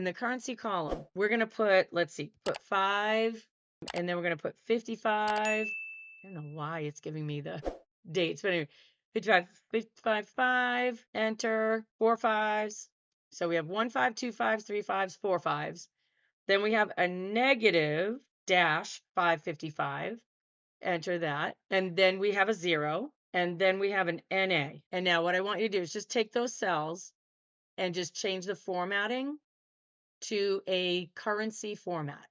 the currency column, we're going to put, let's see, put 5, and then we're going to put 55. I don't know why it's giving me the dates, but anyway, 55, 55, 5, enter, 4 5s. So we have 1 5, 2 5s, 3 5s, 4 5s. Then we have a negative dash 555, enter that. And then we have a 0, and then we have an NA. And now what I want you to do is just take those cells and just change the formatting to a currency format.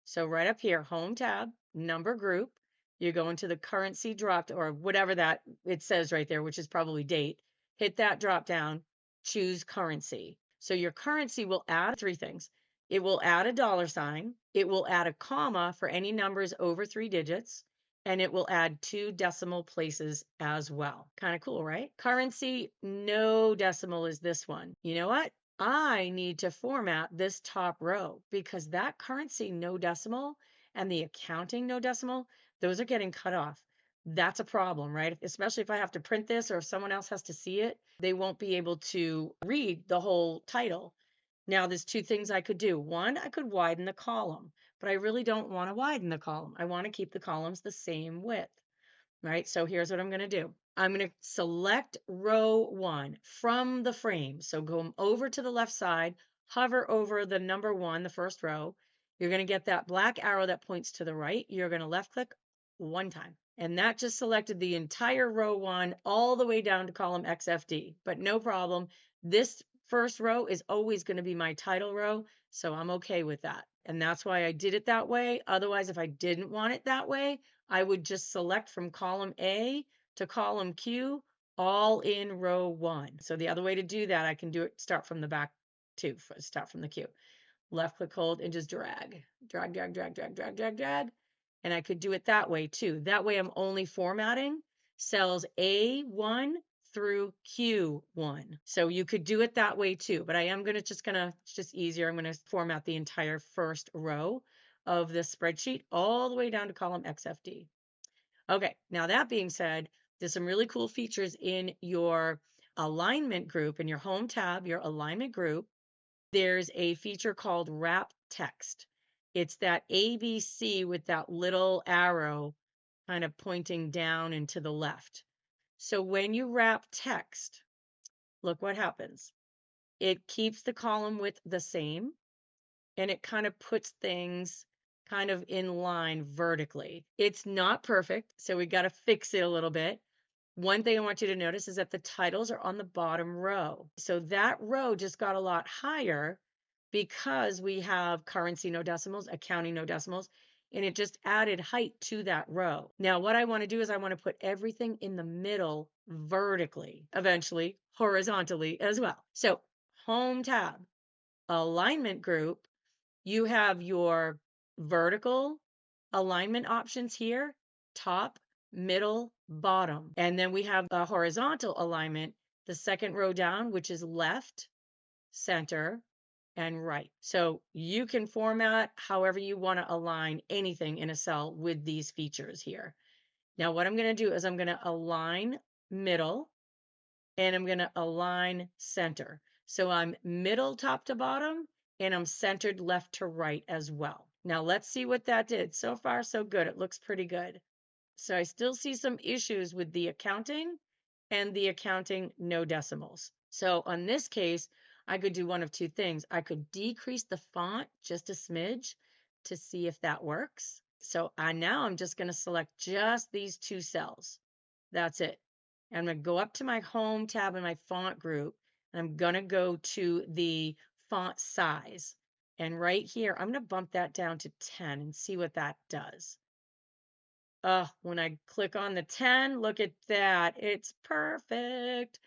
So right up here, home tab, number group, you go into the currency drop or whatever that it says right there, which is probably date. Hit that drop down, choose currency. So your currency will add 3 things. It will add a $sign, it will add a comma for any numbers over 3 digits, and it will add 2 decimal places as well. Kind of cool, right? Currency, no decimal is this one. You know what? I need to format this top row because that currency no decimal and the accounting no decimal, those are getting cut off. That's a problem, right? Especially if I have to print this or if someone else has to see it, they won't be able to read the whole title. Now, there's 2 things I could do. One, I could widen the column, but I really don't want to widen the column. I want to keep the columns the same width, right? So here's what I'm going to do. I'm going to select row 1 from the frame. So go over to the left side, hover over the number 1, the first row. You're going to get that black arrow that points to the right. You're going to left click 1 time. And that just selected the entire row 1 all the way down to column XFD. But no problem. This first row is always going to be my title row. So I'm okay with that. And that's why I did it that way. Otherwise, if I didn't want it that way, I would just select from column A to column Q all in row 1. So the other way to do that, I can do it, start from the back too, start from the Q. Left click, hold, and just drag, drag, drag, drag, drag, drag, drag, drag. And I could do it that way too. That way I'm only formatting cells A1 through Q1. So you could do it that way too, but I am going to it's just easier. I'm going to format the entire first row of this spreadsheet all the way down to column XFD. Okay, now that being said, there's some really cool features in your alignment group, in your home tab, your alignment group. There's a feature called wrap text. It's that ABC with that little arrow kind of pointing down and to the left. So when you wrap text, look what happens. It keeps the column width the same, and it kind of puts things kind of in line vertically. It's not perfect, so we got to fix it a little bit. One thing I want you to notice is that the titles are on the bottom row. So that row just got a lot higher because we have currency no decimals, accounting no decimals, and it just added height to that row. Now, what I want to do is I want to put everything in the middle vertically, eventually horizontally as well. So home tab, alignment group, you have your vertical alignment options here, top, middle, bottom. And then we have a horizontal alignment, the second row down, which is left, center, and right. So you can format however you want to align anything in a cell with these features here. Now, what I'm going to do is I'm going to align middle and I'm going to align center. So I'm middle top to bottom and I'm centered left to right as well. Now let's see what that did. So far, so good. It looks pretty good. So I still see some issues with the accounting and the accounting no decimals. So on this case, I could do one of 2 things. I could decrease the font just a smidge to see if that works. So now I'm just going to select just these 2 cells. That's it. And I'm going to go up to my home tab in my font group, and I'm going to go to the font size. And right here, I'm going to bump that down to 10 and see what that does. When I click on the 10, look at that. It's perfect.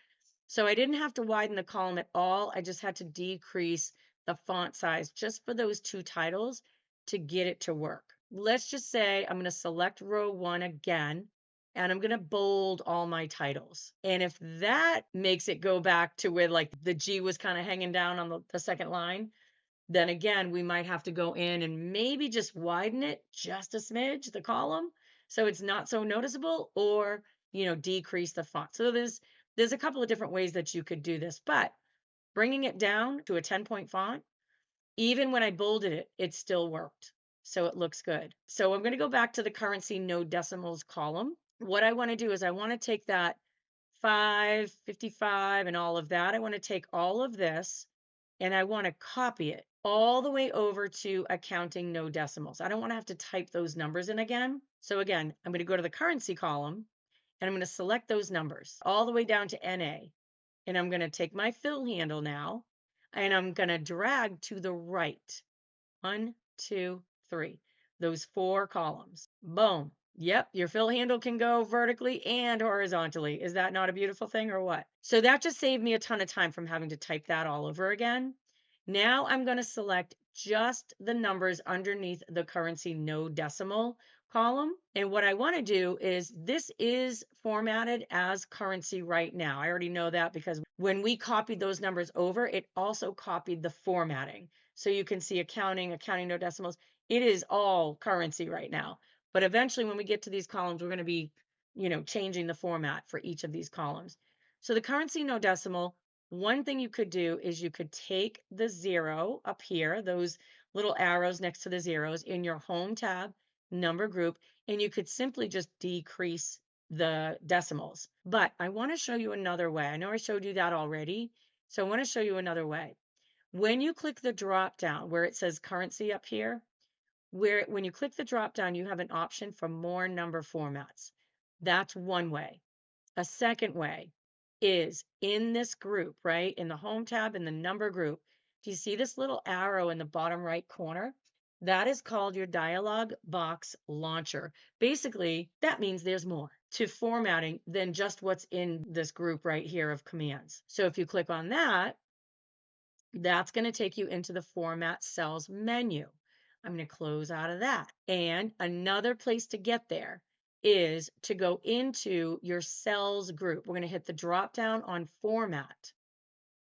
So I didn't have to widen the column at all. I just had to decrease the font size just for those 2 titles to get it to work. Let's just say I'm going to select row 1 again, and I'm going to bold all my titles. And if that makes it go back to where like the G was kind of hanging down on the second line, then again, we might have to go in and maybe just widen it just a smidge, the column, so it's not so noticeable, or, decrease the font. So there's a couple of different ways that you could do this, but bringing it down to a 10-point font, Even when I bolded it, it still worked. So it looks good. So I'm going to go back to the currency no decimals column. What I want to do is I want to take that 5, 55, and all of that. I want to take all of this and I want to copy it all the way over to accounting no decimals. I don't want to have to type those numbers in again. So again, I'm going to go to the currency column and I'm going to select those numbers all the way down to NA. And I'm going to take my fill handle now and I'm going to drag to the right. 1, 2, 3. Those 4 columns. Boom. Yep, your fill handle can go vertically and horizontally. Is that not a beautiful thing or what? So that just saved me a ton of time from having to type that all over again. Now I'm going to select just the numbers underneath the currency no decimal column. And what I want to do is this is formatted as currency right now. I already know that because when we copied those numbers over, it also copied the formatting. So you can see accounting no decimals. It is all currency right now. But eventually when we get to these columns, we're going to be, changing the format for each of these columns. So the currency no decimal, one thing you could do is you could take the 0 up here, those little arrows next to the zeros in your home tab, number group, and you could simply just decrease the decimals. But I want to show you another way. I know I showed you that already. So I want to show you another way. When you click the drop down where it says currency up here, when you click the drop down, you have an option for more number formats. That's one way. A second way is in this group, right? In the home tab in the number group. Do you see this little arrow in the bottom right corner? That is called your dialog box launcher. Basically, that means there's more to formatting than just what's in this group right here of commands. So if you click on that, that's going to take you into the Format Cells menu. I'm going to close out of that. And another place to get there is to go into your cells group. We're going to hit the drop down on Format.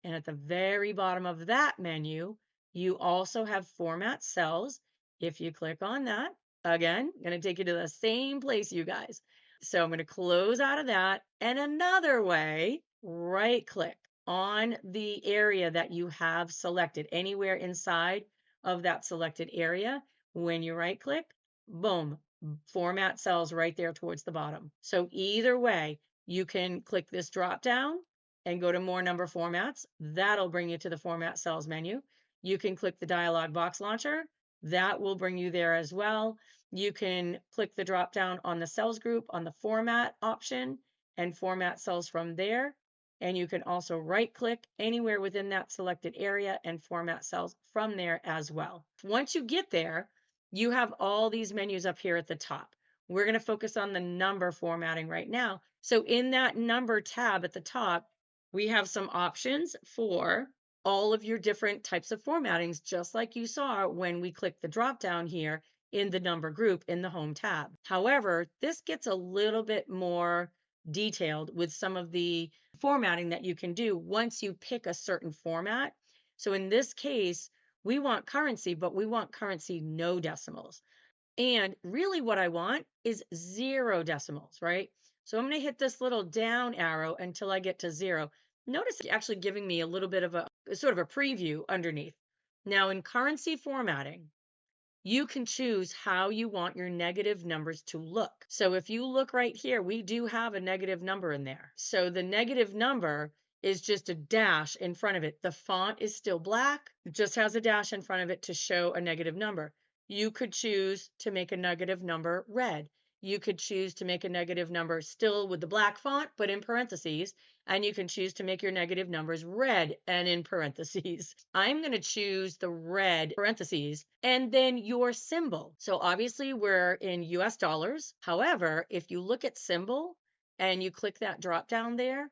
And at the very bottom of that menu, you also have Format Cells. If you click on that, again, going to take you to the same place, you guys. So I'm going to close out of that. And another way, right click on the area that you have selected, anywhere inside of that selected area. When you right click, boom, Format Cells right there towards the bottom. So either way, you can click this drop down and go to more number formats. That'll bring you to the Format Cells menu. You can click the dialog box launcher. That will bring you there as well. You can click the drop down on the cells group on the format option and format cells from there. And you can also right click anywhere within that selected area and format cells from there as well. Once you get there, you have all these menus up here at the top. We're going to focus on the number formatting right now. So in that number tab at the top, we have some options for all of your different types of formattings, just like you saw when we clicked the drop down here in the number group in the home tab. However, this gets a little bit more detailed with some of the formatting that you can do once you pick a certain format. So in this case, we want currency, but we want currency no decimals. And really what I want is 0 decimals, right? So I'm going to hit this little down arrow until I get to 0. Notice it's actually giving me a little bit of a sort of a preview underneath. Now in currency formatting, you can choose how you want your negative numbers to look. So if you look right here, we do have a negative number in there. So the negative number is just a dash in front of it. The font is still black. It just has a dash in front of it to show a negative number. You could choose to make a negative number red. You could choose to make a negative number still with the black font, but in parentheses, and you can choose to make your negative numbers red and in parentheses. I'm going to choose the red parentheses and then your symbol. So obviously we're in US dollars. However, if you look at symbol and you click that drop down there,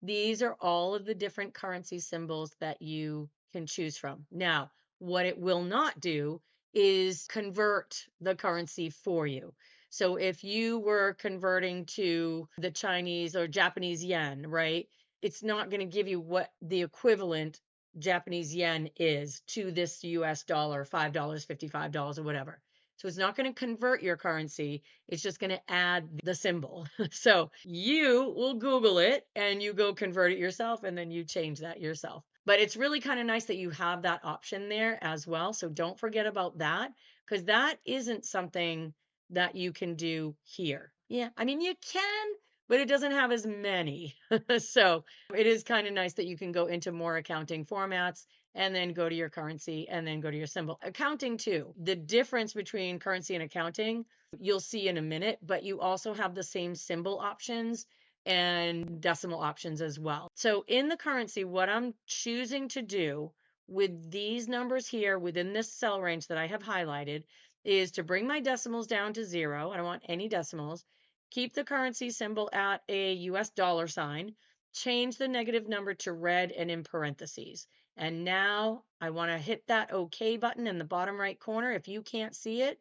these are all of the different currency symbols that you can choose from. Now, what it will not do is convert the currency for you. So if you were converting to the Chinese or Japanese yen, right, it's not going to give you what the equivalent Japanese yen is to this US dollar, $5, $55 or whatever. So it's not going to convert your currency. It's just going to add the symbol. So you will Google it and you go convert it yourself and then you change that yourself. But it's really kind of nice that you have that option there as well. So don't forget about that, because that isn't something that you can do here. Yeah, I mean, you can, but it doesn't have as many. So it is kind of nice that you can go into more accounting formats and then go to your currency and then go to your symbol. Accounting too. The difference between currency and accounting, you'll see in a minute, but you also have the same symbol options and decimal options as well. So in the currency, what I'm choosing to do with these numbers here within this cell range that I have highlighted is to bring my decimals down to 0. I don't want any decimals. Keep the currency symbol at a US dollar sign. Change the negative number to red and in parentheses. And now I want to hit that OK button in the bottom right corner. If you can't see it,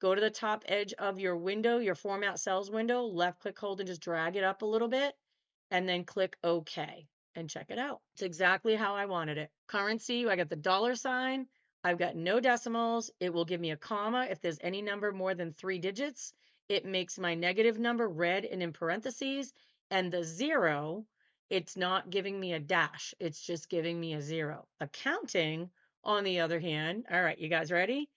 go to the top edge of your window, your format cells window, left click, hold, and just drag it up a little bit, and then click OK and check it out. It's exactly how I wanted it. Currency, I got the dollar sign. I've got no decimals. It will give me a comma if there's any number more than 3 digits. It makes my negative number red and in parentheses. And the 0, it's not giving me a dash. It's just giving me a 0. Accounting, on the other hand, all right, you guys ready?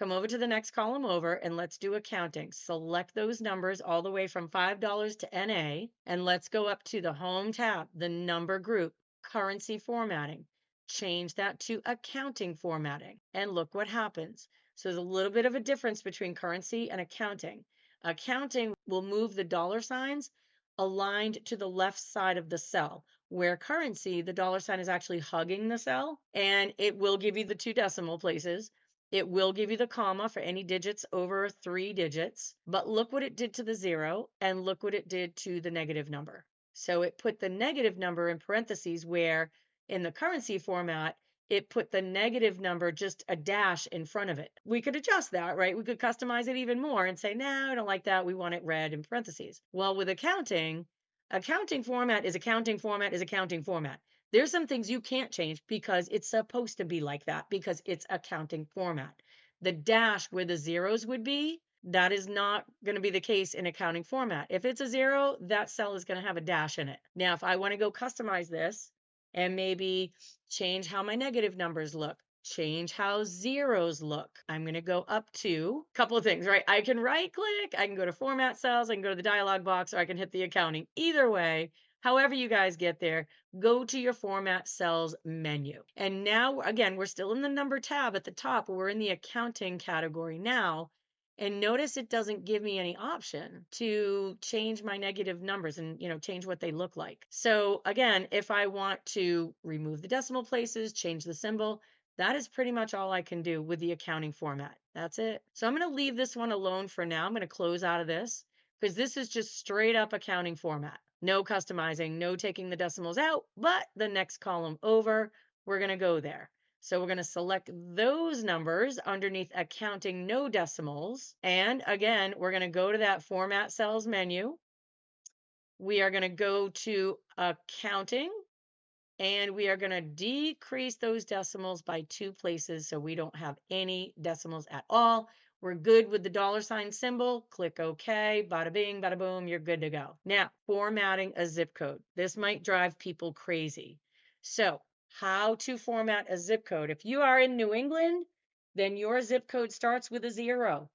Come over to the next column over and let's do accounting. Select those numbers all the way from $5 to NA, and let's go up to the home tab, the number group, currency formatting. Change that to accounting formatting, and look what happens. So there's a little bit of a difference between currency and accounting. Accounting will move the dollar signs aligned to the left side of the cell, where currency, the dollar sign is actually hugging the cell, and it will give you the 2 decimal places. It will give you the comma for any digits over 3 digits, but look what it did to the 0 and look what it did to the negative number. So it put the negative number in parentheses, where in the currency format, it put the negative number just a dash in front of it. We could adjust that, right? We could customize it even more and say, no, I don't like that. We want it red in parentheses. Well, with accounting, accounting format is accounting format is accounting format. There's some things you can't change because it's supposed to be like that because it's accounting format. The dash where the zeros would be, that is not going to be the case in accounting format. If it's a 0, that cell is going to have a dash in it. Now, if I want to go customize this and maybe change how my negative numbers look, change how zeros look, I'm going to go up to a couple of things, right? I can right click, I can go to format cells, I can go to the dialog box, or I can hit the accounting. Either way, however you guys get there, go to your format cells menu. And now, again, we're still in the number tab at the top. We're in the accounting category now. And notice it doesn't give me any option to change my negative numbers and, change what they look like. So again, if I want to remove the decimal places, change the symbol, that is pretty much all I can do with the accounting format. That's it. So I'm going to leave this one alone for now. I'm going to close out of this because this is just straight up accounting format. No customizing, no taking the decimals out, but the next column over, we're going to go there. So we're going to select those numbers underneath accounting no decimals. And again, we're going to go to that format cells menu. We are going to go to accounting, and we are going to decrease those decimals by 2 places so we don't have any decimals at all. We're good with the dollar sign symbol. Click OK. Bada bing, bada boom. You're good to go. Now, formatting a zip code. This might drive people crazy. So, how to format a zip code. If you are in New England, then your zip code starts with a 0.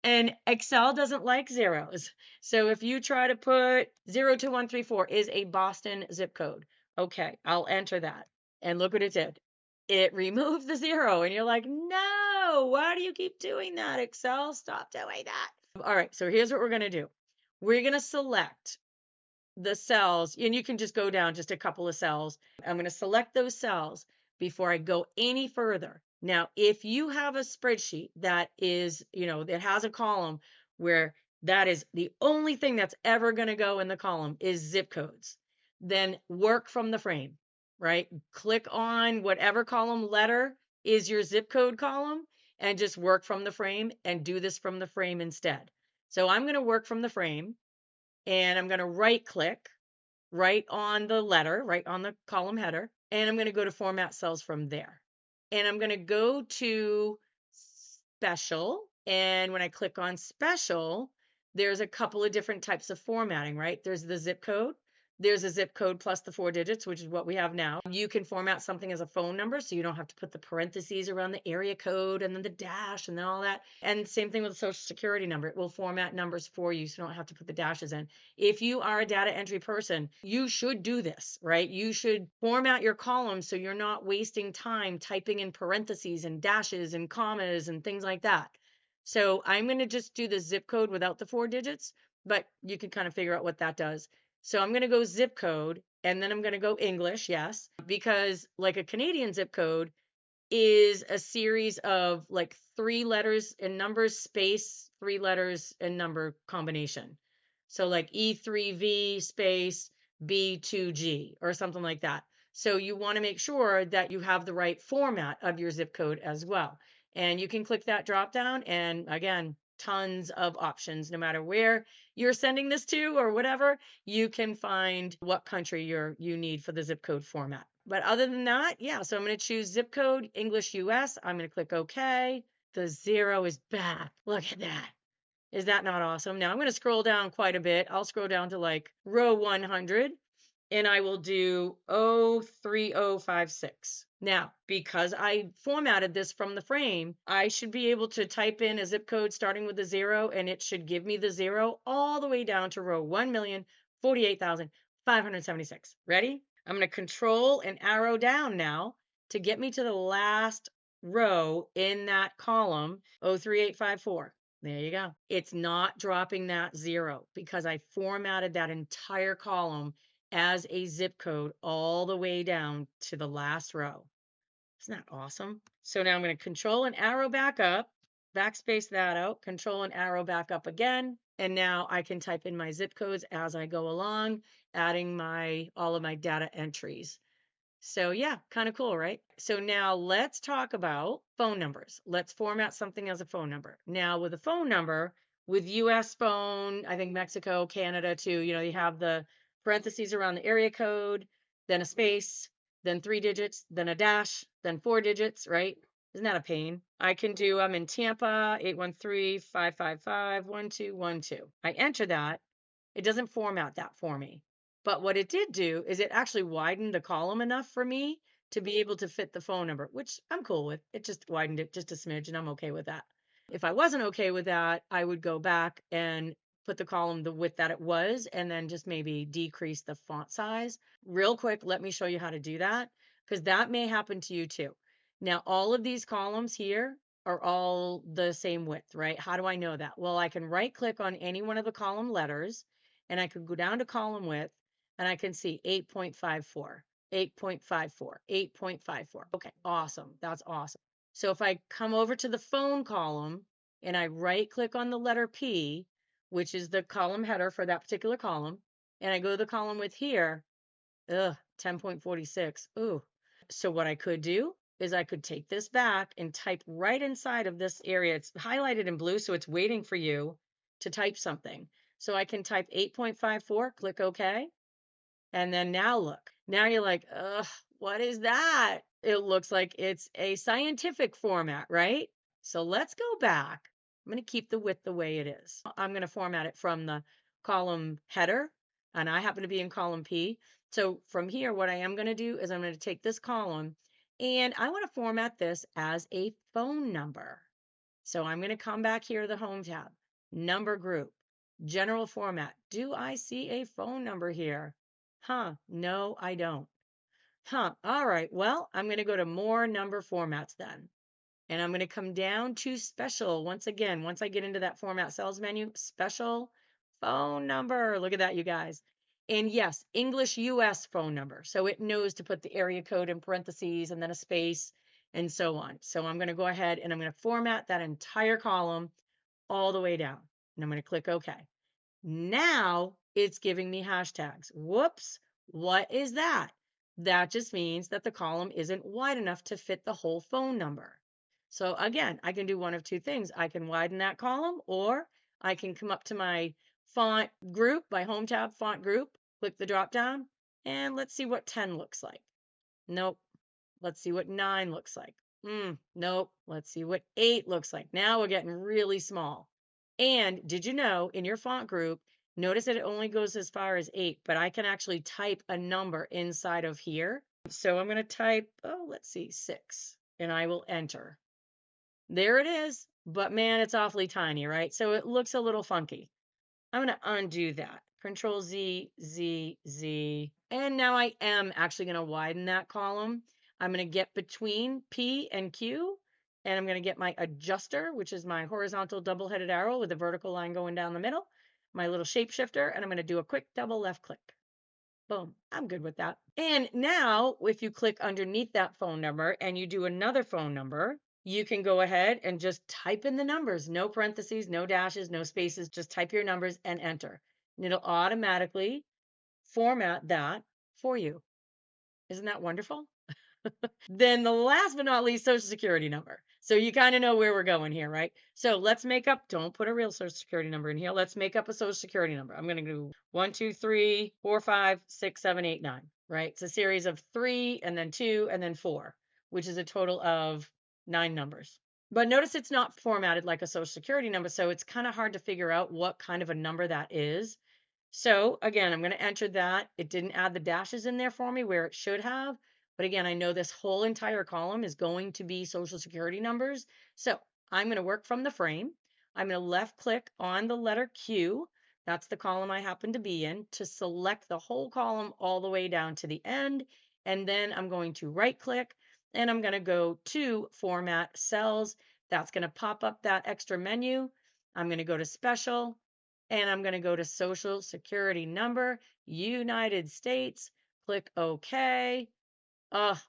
And Excel doesn't like zeros. So if you try to put 02134 is a Boston zip code. Okay, I'll enter that. And look what it did. It removed the 0. And you're like, no, why do you keep doing that, Excel? Stop doing that. All right, so here's what we're going to do. We're going to select the cells, and you can just go down just a couple of cells. I'm going to select those cells before I go any further. Now, if you have a spreadsheet that is, that has a column where that is the only thing that's ever going to go in the column is zip codes, then work from the frame, right? Click on whatever column letter is your zip code column and just work from the frame and do this from the frame instead. So I'm going to work from the frame. And I'm going to right click right on the letter, right on the column header. And I'm going to go to format cells from there. And I'm going to go to special. And when I click on special, there's a couple of different types of formatting, right? There's the zip code, There's a zip code plus the 4 digits, which is what we have now. You can format something as a phone number, so you don't have to put the parentheses around the area code and then the dash and then all that. And same thing with the social security number. It will format numbers for you, so you don't have to put the dashes in. If you are a data entry person, you should do this, right? You should format your columns so you're not wasting time typing in parentheses and dashes and commas and things like that. So I'm going to just do the zip code without the 4 digits, but you can kind of figure out what that does. So I'm going to go zip code and then I'm going to go English, yes, because like a Canadian zip code is a series of like 3 letters and numbers, space, 3 letters and number combination. So like E3V space B2G or something like that. So you want to make sure that you have the right format of your zip code as well. And you can click that drop down and again, tons of options no matter where you're sending this to or whatever, you can find what country you need for the zip code format. But other than that, yeah, so I'm going to choose zip code English US. I'm going to click OK. The 0 is back. Look at that. Is that not awesome? Now I'm going to scroll down quite a bit. I'll scroll down to like row 100 and I will do 03056. Now, because I formatted this from the frame, I should be able to type in a zip code starting with a 0 and it should give me the 0 all the way down to row 1,048,576. Ready? I'm going to control and arrow down now to get me to the last row in that column, 03854. There you go. It's not dropping that 0 because I formatted that entire column as a zip code all the way down to the last row. Isn't that awesome? So now I'm going to control and arrow back up, backspace that out, control and arrow back up again. And now I can type in my zip codes as I go along, adding all of my data entries. So yeah, kind of cool, right? So now let's talk about phone numbers. Let's format something as a phone number. Now with a phone number, with US phone, I think Mexico, Canada too, you have the parentheses around the area code, then a space, then 3 digits, then a dash, then 4 digits, right? Isn't that a pain? I can do, I'm in Tampa, 813-555-1212. I enter that. It doesn't format that for me. But what it did do is it actually widened the column enough for me to be able to fit the phone number, which I'm cool with. It just widened it just a smidge, and I'm okay with that. If I wasn't okay with that, I would go back and put the column the width that it was, and then just maybe decrease the font size. Real quick, let me show you how to do that, because that may happen to you too. Now, all of these columns here are all the same width, right? How do I know that? Well, I can right click on any one of the column letters, and I could go down to column width, and I can see 8.54, 8.54, 8.54. Okay, awesome. That's awesome. So if I come over to the phone column and I right click on the letter P, which is the column header for that particular column, and I go to the column with here, 10.46. Ooh. So what I could do is I could take this back and type right inside of this area. It's highlighted in blue, so it's waiting for you to type something. So I can type 8.54, click OK. And then now look, now you're like, ugh, what is that? It looks like it's a scientific format, right? So let's go back. I'm going to keep the width the way it is. I'm going to format it from the column header, and I happen to be in column P. So from here, what I am going to do is I'm going to take this column, and I want to format this as a phone number. So I'm going to come back here to the Home tab, Number Group, General Format. Do I see a phone number here? Huh, no, I don't. Huh, all right, well, I'm going to go to More Number Formats then. And I'm going to come down to Special. Once again, once I get into that Format Cells menu, Special Phone Number. Look at that, you guys. And yes, English US phone number. So it knows to put the area code in parentheses and then a space and so on. So I'm going to go ahead and I'm going to format that entire column all the way down. And I'm going to click OK. Now it's giving me hashtags. Whoops. What is that? That just means that the column isn't wide enough to fit the whole phone number. So again, I can do one of two things. I can widen that column, or I can come up to my font group, my Home tab font group, click the drop down, and let's see what 10 looks like. Nope. Let's see what 9 looks like. Nope. Let's see what 8 looks like. Now we're getting really small. And did you know in your font group, Notice that it only goes as far as 8, but I can actually type a number inside of here. So I'm going to type, oh, let's see, 6, and I will enter. There it is, but man, it's awfully tiny, right? So it looks a little funky. I'm going to undo that. Control Z, Z, Z. And now I am actually going to widen that column. I'm going to get between P and Q, and I'm going to get my adjuster, which is my horizontal double-headed arrow with a vertical line going down the middle, my little shapeshifter, and I'm going to do a quick double left click. Boom. I'm good with that. And now, if you click underneath that phone number and you do another phone number, you can go ahead and just type in the numbers. No parentheses, no dashes, no spaces. Just type your numbers and enter. And it'll automatically format that for you. Isn't that wonderful? Then the last but not least, social security number. So you kind of know where we're going here, right? So let's make up, don't put a real social security number in here. Let's make up a social security number. I'm going to do 1, 2, 3, 4, 5, 6, 7, 8, 9, right? It's a series of 3 and then 2 and then 4, which is a total of 9 numbers. But notice it's not formatted like a social security number, so it's kind of hard to figure out what kind of a number that is. So again, I'm going to enter that. It didn't add the dashes in there for me where it should have. But again, I know this whole entire column is going to be social security numbers. So I'm going to work from the frame. I'm going to left click on the letter Q. That's the column I happen to be in, to select the whole column all the way down to the end. And then I'm going to right click and I'm going to go to Format Cells. That's going to pop up that extra menu. I'm going to go to Special and I'm going to go to Social Security Number, United States. Click OK. Oh,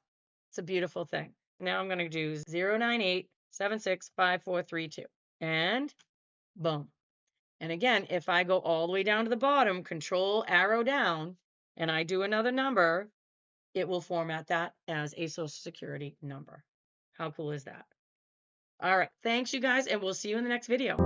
it's a beautiful thing. Now I'm going to do 098765432 and boom. And again, if I go all the way down to the bottom, control arrow down, and I do another number, it will format that as a social security number. How cool is that? All right. Thanks, you guys, and we'll see you in the next video.